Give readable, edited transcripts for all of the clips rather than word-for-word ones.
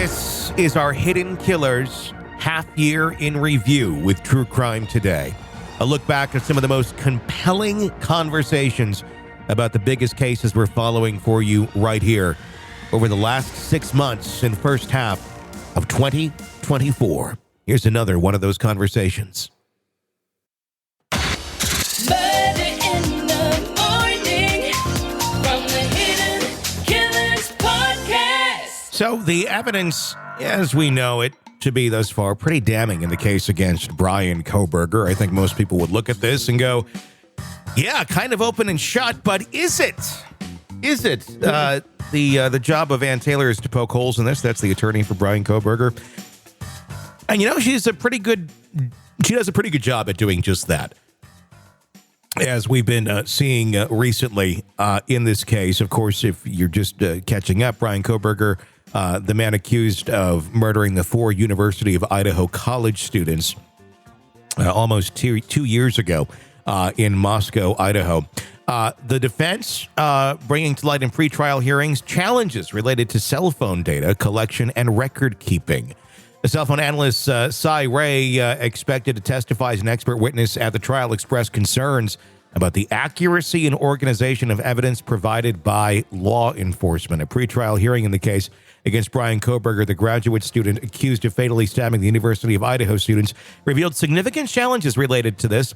This is our Hidden Killers half year in review with True Crime Today. A look back at some of the most compelling conversations about the biggest cases we're following for you right here over the last 6 months and first half of 2024. Here's another one of those conversations. So the evidence, as we know it to be thus far, pretty damning in the case against Bryan Kohberger. I think most people would look at this and go, yeah, kind of open and shut, but is it? Is it? The job of Ann Taylor is to poke holes in this. That's the attorney for Bryan Kohberger. And, you know, she does a pretty good job at doing just that. As we've been seeing recently in this case, of course, if you're just catching up, Bryan Kohberger, the man accused of murdering the 4 University of Idaho college students almost two years ago in Moscow, Idaho. The defense bringing to light in pretrial hearings challenges related to cell phone data collection and record keeping. The cell phone analyst Cy Ray, expected to testify as an expert witness at the trial, expressed concerns about the accuracy and organization of evidence provided by law enforcement. A pretrial hearing in the case against Bryan Kohberger, the graduate student accused of fatally stabbing the University of Idaho students, revealed significant challenges related to this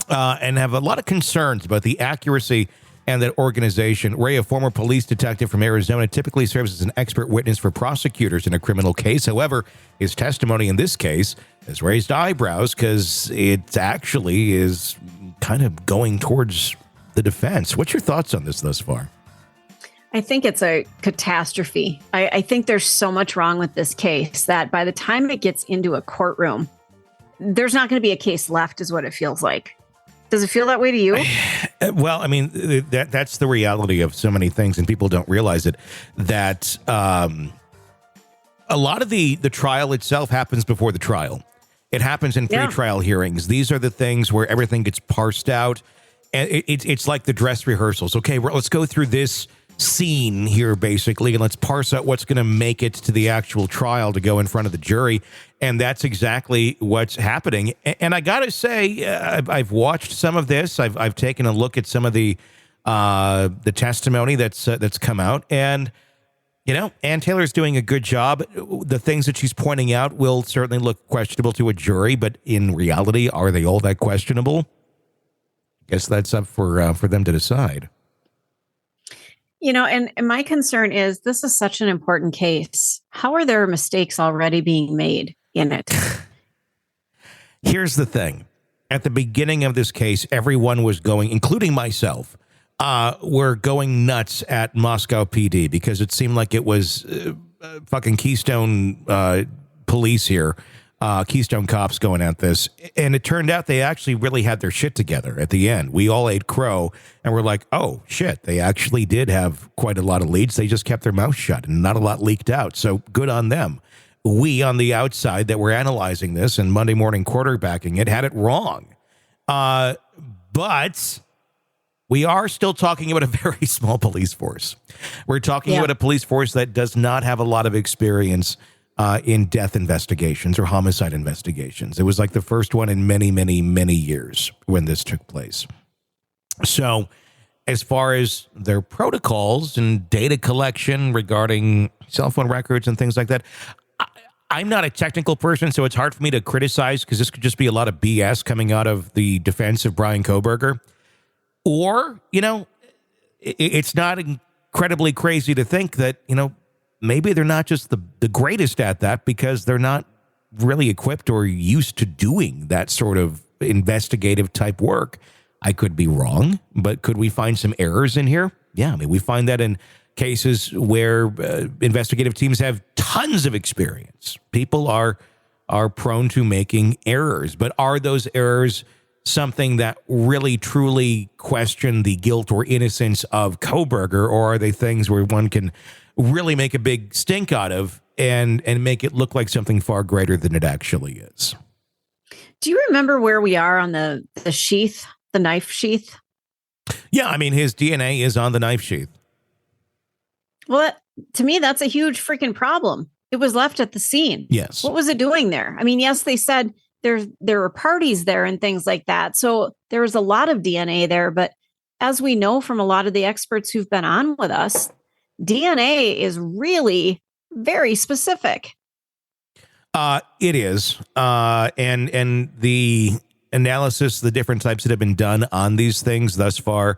and have a lot of concerns about the accuracy and that organization. Ray, a former police detective from Arizona, typically serves as an expert witness for prosecutors in a criminal case. However, his testimony in this case has raised eyebrows because it actually is kind of going towards the defense. What's your thoughts on this thus far? I think it's a catastrophe. I think there's so much wrong with this case that by the time it gets into a courtroom, there's not going to be a case left, is what it feels like. Does it feel that way to you? Well, I mean, that's the reality of so many things, and people don't realize it, that a lot of the trial itself happens before the trial. It happens in pretrial hearings. These are the things where everything gets parsed out, and it's like the dress rehearsals. Okay, let's go through this scene here, basically, and let's parse out what's going to make it to the actual trial to go in front of the jury. And that's exactly what's happening. And I got to say, I've watched some of this. I've taken a look at some of the testimony that's come out, and you know, Ann Taylor's doing a good job. The things that she's pointing out will certainly look questionable to a jury, but in reality, are they all that questionable? Guess that's up for them to decide. You know, and my concern is this is such an important case. How are there mistakes already being made in it? Here's the thing. At the beginning of this case, everyone was going, including myself, were going nuts at Moscow PD because it seemed like it was fucking Keystone police here, Keystone cops going at this. And it turned out they actually really had their shit together at the end. We all ate crow and we're like, oh, shit, they actually did have quite a lot of leads. They just kept their mouth shut and not a lot leaked out. So good on them. We on the outside that were analyzing this and Monday morning quarterbacking it had it wrong. But we are still talking about a very small police force. We're talking about a police force that does not have a lot of experience in death investigations or homicide investigations. It was like the first one in many, many, many years when this took place. So as far as their protocols and data collection regarding cell phone records and things like that, I'm not a technical person, so it's hard for me to criticize because this could just be a lot of BS coming out of the defense of Bryan Kohberger. Or, you know, it's not incredibly crazy to think that, you know, maybe they're not just the greatest at that because they're not really equipped or used to doing that sort of investigative type work. I could be wrong, but could we find some errors in here? Yeah, I mean, we find that in cases where investigative teams have tons of experience. People are prone to making errors, but are those errors something that really truly question the guilt or innocence of Kohberger, or are they things where one can really make a big stink out of and make it look like something far greater than it actually is? Do you remember where we are on the sheath, the knife sheath? Yeah, I mean, his DNA is on the knife sheath. Well, to me, that's a huge freaking problem. It was left at the scene. Yes. What was it doing there? I mean, yes, they said there were parties there and things like that. So there was a lot of DNA there. But as we know from a lot of the experts who've been on with us, DNA is really very specific. It is. And the analysis, the different types that have been done on these things thus far,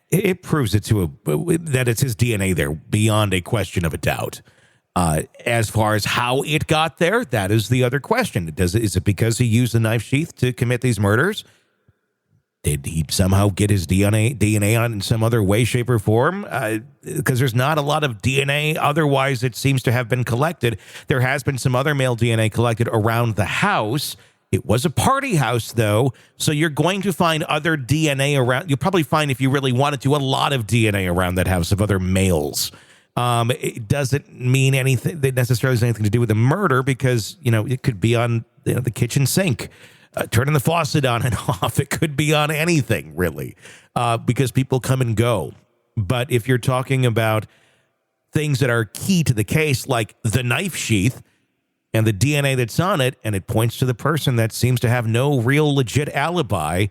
it proves it that it's his DNA there beyond a question of a doubt. As far as how it got there, that is the other question. Is it because he used the knife sheath to commit these murders? Did he somehow get his DNA on in some other way, shape, or form? Because there's not a lot of DNA otherwise it seems to have been collected. There has been some other male DNA collected around the house. It was a party house, though, so you're going to find other DNA around. You'll probably find, if you really wanted to, a lot of DNA around that house of other males. It doesn't mean anything that necessarily has anything to do with the murder because, it could be on the kitchen sink, turning the faucet on and off. It could be on anything, really, because people come and go. But if you're talking about things that are key to the case, like the knife sheath and the DNA that's on it, and it points to the person that seems to have no real legit alibi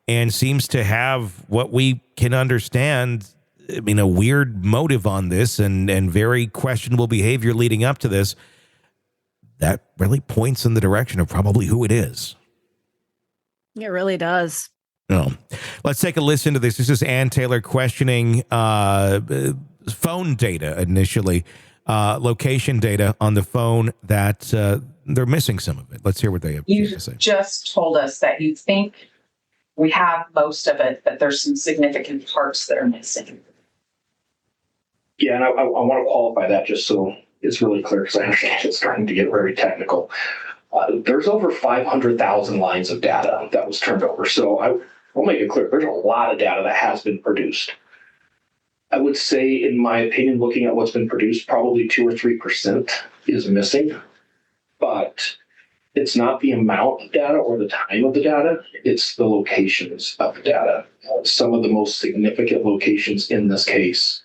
and seems to have what we can understand, a weird motive on this and very questionable behavior leading up to this, that really points in the direction of probably who it is. It really does. Oh. Let's take a listen to this. This is Ann Taylor questioning phone data initially, location data on the phone that they're missing some of it. Let's hear what they have to say. You just told us that you think we have most of it, but there's some significant parts that are missing. Yeah, and I want to qualify that just so it's really clear, because I understand it's starting to get very technical. There's over 500,000 lines of data that was turned over. So I'll make it clear, there's a lot of data that has been produced. I would say, in my opinion, looking at what's been produced, probably 2 or 3% is missing. But it's not the amount of data or the time of the data, it's the locations of the data. Some of the most significant locations in this case,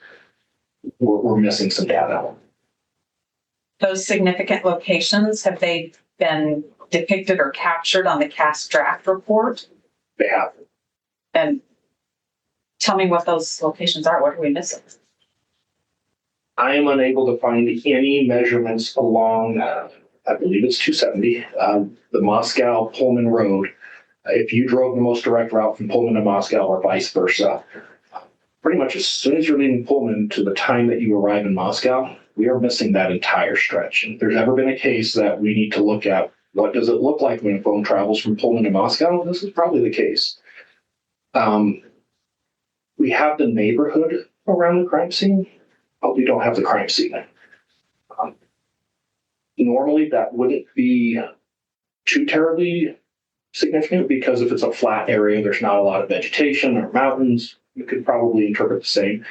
we're missing some data. Those significant locations, have they been depicted or captured on the cast draft report? They have. And tell me what those locations are. What are we missing? I am unable to find any measurements along, I believe it's 270, the Moscow-Pullman Road. If you drove the most direct route from Pullman to Moscow or vice versa, pretty much as soon as you're leaving Pullman to the time that you arrive in Moscow, we are missing that entire stretch. And if there's ever been a case that we need to look at, what does it look like when a phone travels from Pullman to Moscow? This is probably the case. We have the neighborhood around the crime scene, but we don't have the crime scene. Normally, that wouldn't be too terribly significant because if it's a flat area, there's not a lot of vegetation or mountains. You could probably interpret the same.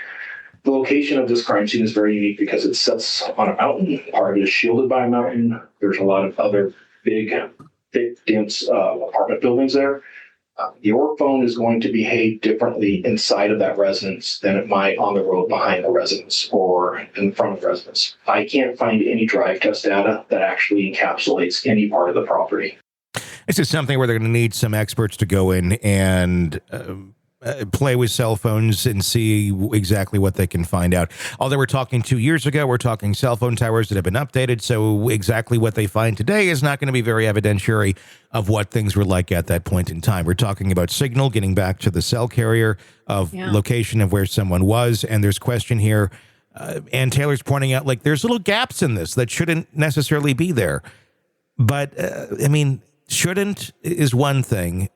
The location of this crime scene is very unique because it sits on a mountain. Part of it is shielded by a mountain. There's a lot of other big, thick, dense apartment buildings there. Your phone is going to behave differently inside of that residence than it might on the road behind the residence or in front of the residence. I can't find any drive test data that actually encapsulates any part of the property. This is something where they're going to need some experts to go in and play with cell phones and see exactly what they can find out. Although we're talking 2 years ago, we're talking cell phone towers that have been updated, so exactly what they find today is not going to be very evidentiary of what things were like at that point in time. We're talking about signal getting back to the cell carrier of location of where someone was, and there's question here, and Taylor's pointing out, like, there's little gaps in this that shouldn't necessarily be there. But, shouldn't is one thing,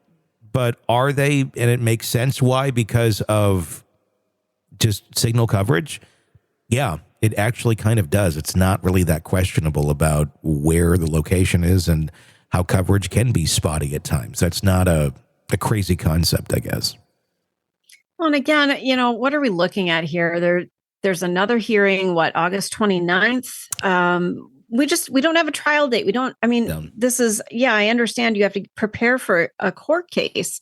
but are they? And it makes sense why, because of just signal coverage. Yeah, it actually kind of does. It's not really that questionable about where the location is and how coverage can be spotty at times. That's not a crazy concept, I guess. Well, and again, what are we looking at here? There's another hearing, August 29th? We don't have a trial date. This is, I understand you have to prepare for a court case,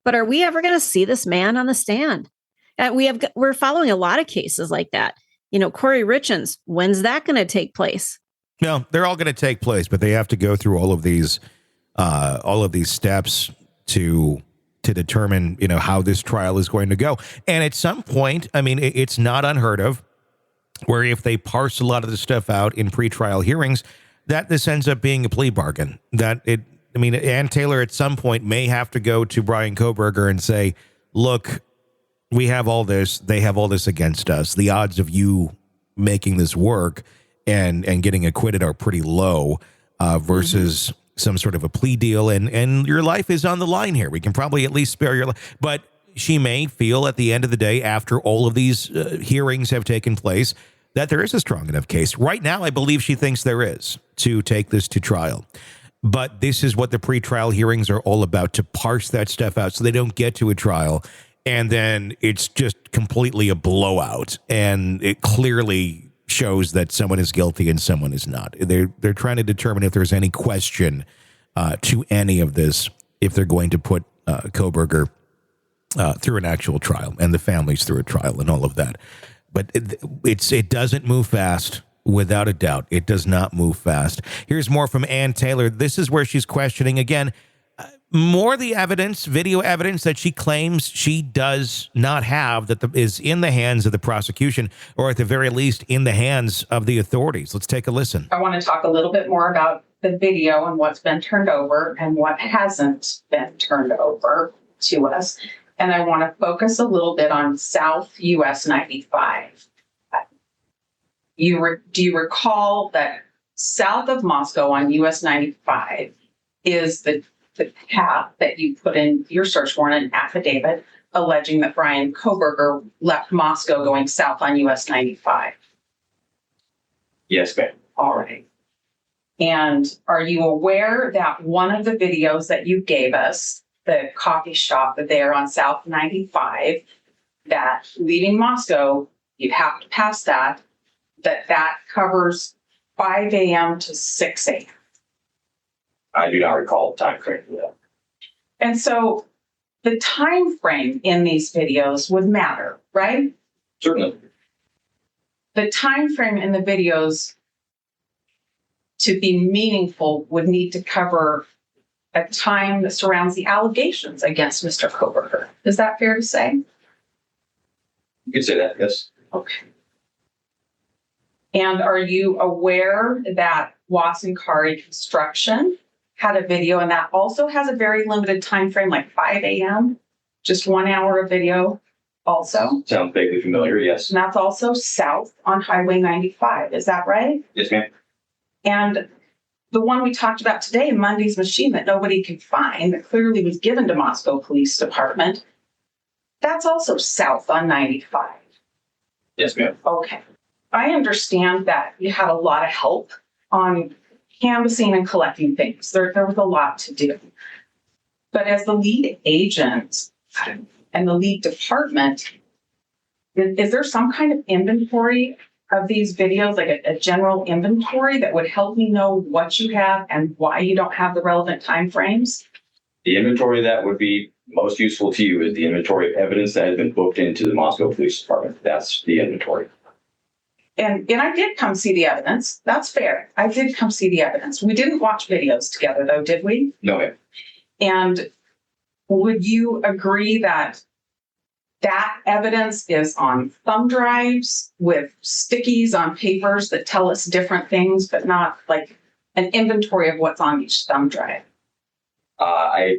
but are we ever going to see this man on the stand? We're following a lot of cases like that. Kouri Richins, when's that going to take place? No, they're all going to take place, but they have to go through all of these steps to determine, how this trial is going to go. And at some point, I mean, it's not unheard of where if they parse a lot of the stuff out in pretrial hearings, that this ends up being a plea bargain. Ann Taylor at some point may have to go to Bryan Kohberger and say, look, we have all this. They have all this against us. The odds of you making this work and getting acquitted are pretty low versus some sort of a plea deal. And your life is on the line here. We can probably at least spare your life. But she may feel at the end of the day, after all of these hearings have taken place, that there is a strong enough case. Right now, I believe she thinks there is to take this to trial. But this is what the pretrial hearings are all about, to parse that stuff out so they don't get to a trial. And then it's just completely a blowout. And it clearly shows that someone is guilty and someone is not. They're trying to determine if there's any question to any of this, if they're going to put Kohberger through an actual trial and the families through a trial and all of that. But it doesn't move fast, without a doubt. It does not move fast. Here's more from Ann Taylor. This is where she's questioning, again, more the evidence, video evidence that she claims she does not have, that is in the hands of the prosecution, or at the very least in the hands of the authorities. Let's take a listen. I want to talk a little bit more about the video and what's been turned over and what hasn't been turned over to us. And I want to focus a little bit on South US 95. Do you recall that south of Moscow on US 95 is the path that you put in your search warrant and affidavit alleging that Bryan Kohberger left Moscow going south on US 95? Yes, ma'am. All right. And are you aware that one of the videos that you gave us, the coffee shop there on South 95, that leaving Moscow, you have to pass that covers 5 a.m. to 6 a.m.? I do not recall the time frame for that. And so the time frame in these videos would matter, right? Certainly. The time frame in the videos, to be meaningful, would need to cover a time that surrounds the allegations against Mr. Kohberger. Is that fair to say? You could say that, yes. Okay. And are you aware that Kouri Construction had a video, and that also has a very limited time frame, like 5 a.m., just 1 hour of video also? Sounds vaguely familiar, yes. And that's also south on Highway 95. Is that right? Yes, ma'am. And the one we talked about today, Monday's machine that nobody could find, that clearly was given to Moscow Police Department, that's also south on 95. Yes, ma'am. Okay. I understand that you had a lot of help on canvassing and collecting things. There was a lot to do. But as the lead agent and the lead department, is there some kind of inventory of these videos, like a general inventory that would help me know what you have and why you don't have the relevant timeframes? The inventory that would be most useful to you is the inventory of evidence that has been booked into the Moscow Police Department. That's the inventory. And I did come see the evidence. That's fair. I did come see the evidence. We didn't watch videos together, though, did we? No, ma'am. And would you agree that that evidence is on thumb drives with stickies on papers that tell us different things, but not like an inventory of what's on each thumb drive? I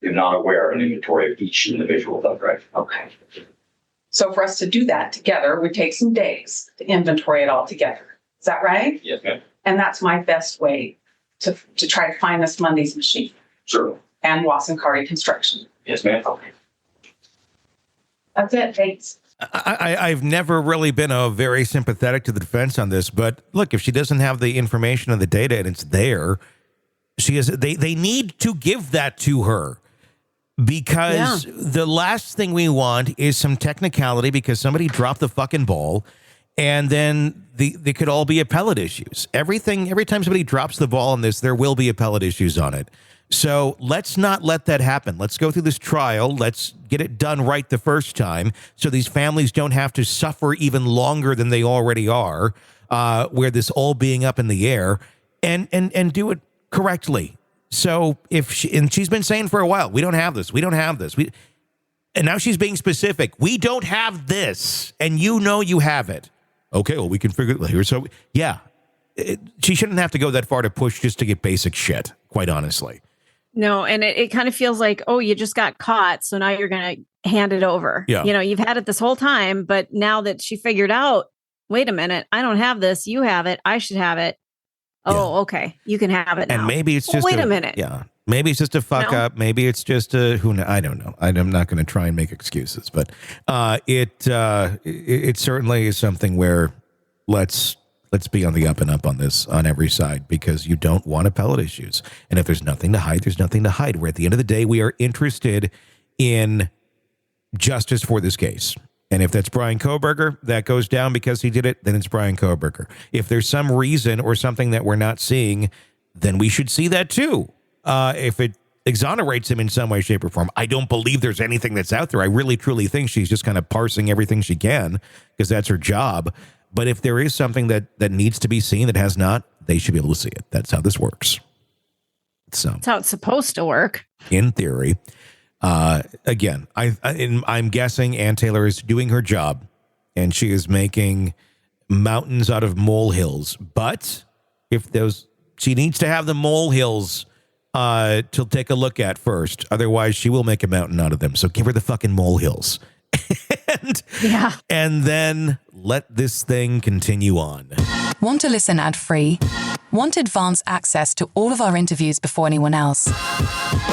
am not aware of an inventory of each individual thumb drive. Okay. So for us to do that together would take some days to inventory it all together. Is that right? Yes, ma'am. And that's my best way to try to find this Monday's machine. Sure. And Kouri Construction. Yes, ma'am. Okay. That's it. Thanks. I've never really been very sympathetic to the defense on this, but look, if she doesn't have the information and the data and it's there, they need to give that to her. Because the last thing we want is some technicality because somebody dropped the fucking ball, and then they could all be appellate issues. Every time somebody drops the ball on this, there will be appellate issues on it. So let's not let that happen. Let's go through this trial. Let's get it done right the first time so these families don't have to suffer even longer than they already are, where this all being up in the air, and do it correctly. So and she's been saying for a while, we don't have this. We don't have this. And now she's being specific. We don't have this, and you know you have it. Okay, well, we can figure it later. So, yeah, she shouldn't have to go that far to push just to get basic shit, quite honestly. No, and it kind of feels like, oh, you just got caught, so now you're going to hand it over. Yeah. You know, you've had it this whole time, but now that she figured out, wait a minute, I don't have this, you have it, I should have it. Oh, Yeah. okay, you can have it now. And maybe it's just wait a minute. Yeah. Maybe it's just a fuck up. Maybe it's just who knows? I don't know. I'm not going to try and make excuses, but it certainly is something where let's be on the up and up on this on every side, because you don't want appellate issues. And if there's nothing to hide, there's nothing to hide. Where at the end of the day, we are interested in justice for this case. And if that's Bryan Kohberger, that goes down because he did it, then it's Bryan Kohberger. If there's some reason or something that we're not seeing, then we should see that too. If it exonerates him in some way, shape, or form. I don't believe there's anything that's out there. I really, truly think she's just kind of parsing everything she can because that's her job. But if there is something that needs to be seen that has not, they should be able to see it. That's how this works. So That's how it's supposed to work. In theory. Again, I'm guessing Ann Taylor is doing her job, and she is making mountains out of molehills. But if she needs to have the molehills to take a look at first. Otherwise, she will make a mountain out of them. So give her the fucking molehills. And then let this thing continue on. Want to listen ad-free? Want advanced access to all of our interviews before anyone else?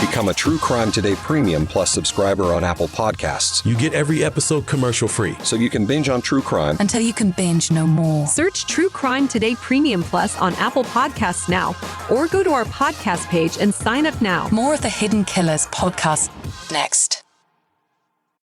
Become a True Crime Today Premium Plus subscriber on Apple Podcasts. You get every episode commercial-free. So you can binge on true crime until you can binge no more. Search True Crime Today Premium Plus on Apple Podcasts now, or go to our podcast page and sign up now. More of the Hidden Killers podcast next.